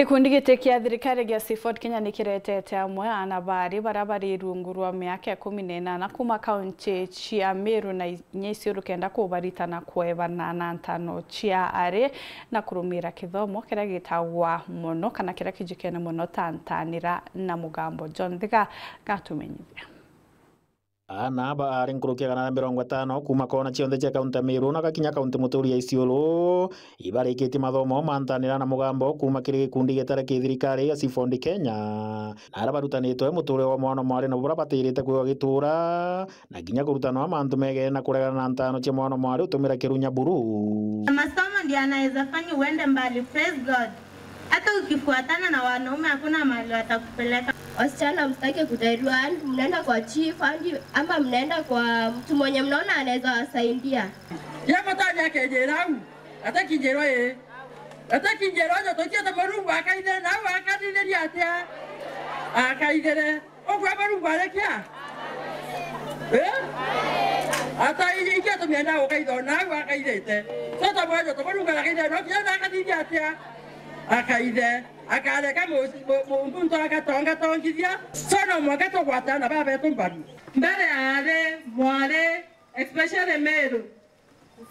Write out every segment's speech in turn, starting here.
Gikundi gĩtĩ kĩa thirikari gĩa Seafood Kenya nĩ kĩretete amwe anabari barabari rungu rwa mĩaka 18 kuma kaunti cia Meru na Isiolo kenda kubaritana kwebana na ntano cia ari na kurumira kithomo kĩrĩa gĩtagwa mũno kana kĩrĩa kĩjikene mũno tantanira na mugambo John Thiga gatumenyithia. Anaba ari nkurukia kana 50 kuma kona cionthe cia kaunti Meru na gakinya kaunti muturi ya Isiolo ibarĩkĩtie mathomo mantanira na mugambo kuma kĩrĩ gĩkundi gĩtarĩ kĩthirikari ya Seafood Kenya na ara barutanĩtwe mũtũrĩre wa mwana mwari na bura batirĩte kwĩwa gĩtũra na nginya kũrutanwa mantu mege na kuregana na ntano cia mwana mwari utumira Kirunya buru. Masomo ndiyo anaweza fanya uende mbali, praise God. Hata ukifuatana na wanaume hakuna mahali watakupeleka. Wasichana msitake kudaiwa, mnaenda kwa chief ama mnaenda kwa mtu mwenye mnaona anaweza wasaidia. Yako tanya kejerau, hata kinjero ye. Hata kinjero nyo tokia tamarungu akaide na akadile diatia. Akaide. Okwa marungu alekia. Hata ikia to mienda okaido na akaide. Sasa moja to marungu akaide no kia na akadile diatia. Akaide. Akale kama mpunto akatonga tongizia sono mwakato kwatana baba tumbari mbele ale mwale especially Meru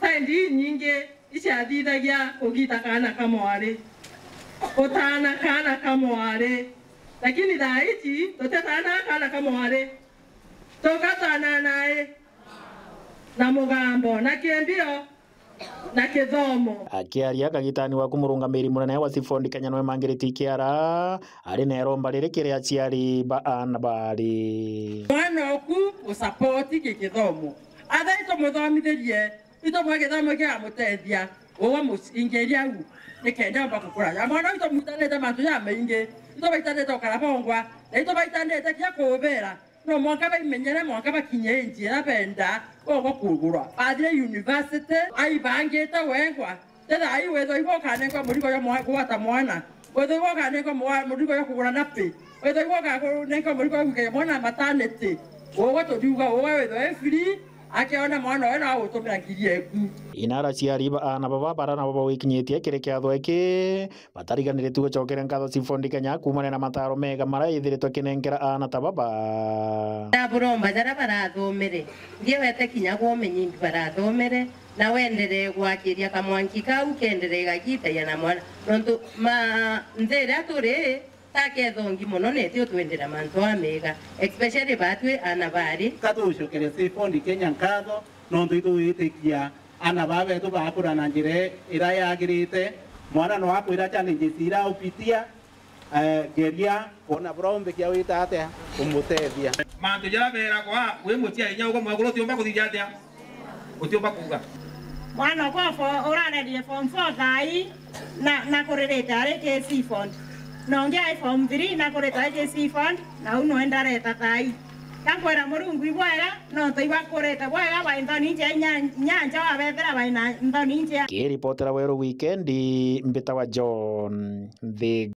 sandi nyinge ishadidagya ogita kana kama wale otana kana kama wale lakini daiti totetana kana kama wale tokatana nae na mugambo na kiembio na kithomo. Akiaria kagitani wa kumurungamiri munene wa Seafood Kenya no mangiriti kiara ari neromba riri kiria ciari baana bari mwana oku usapoti kithomo athaito muthomithirie ito mwagithomo kia mutethia owa musingeria u nikenda mba kukura ya mwana ito mutanete mantu ya maingi ito baitanete okarabongwa na ito baitanete kia kubera no mwaka baimenyere mwaka bakinye njira benda ogo kugura Padre University ai bangete wengwa tena ai wedo iboka nengo murigo ya mwata mwana wedo iboka nengo murigo ya kugura napi wedo iboka nengo murigo ya mwana maternity ogo to diuga ogo wedo free akiona mwana wena autumira ngirie ku inara ciari baana baba bara na baba wikinyetie kire kiatho eki batariganire tu gocokera ngatho Seafood Kenya kumane na mataro mega maraithiritwe kinengera ana ta baba na buromba jara barathomere ndiye wete kinya gomenyi barathomere na wendere gwakiria kamwanki kau kendere gakita na mwana nontu ma nzere atore takethongi muno netio twendera mantu amega especially batwe anabari katucokere Seafood Kenya nkatho nontu itwitikia anababe tu bakura na njire ira yagirite mwana no akwira challenge cira upitia geria ona brombe kia wita atia kumutethia mantu jara bera kwa we mutia inya ugo maguro tiomba kuthija atia utiomba kuga Mwana kwa orane form 4 thai na kurereta areke Seafood nongea form 3 na kureta je Seafood na uno enda reta thai tankwera murungu ibwera no toiba kureta bwega ba ndoni nje nyanja wa bethera ba ndoni nje ki reportera weru weekend mbita wa John Thiga.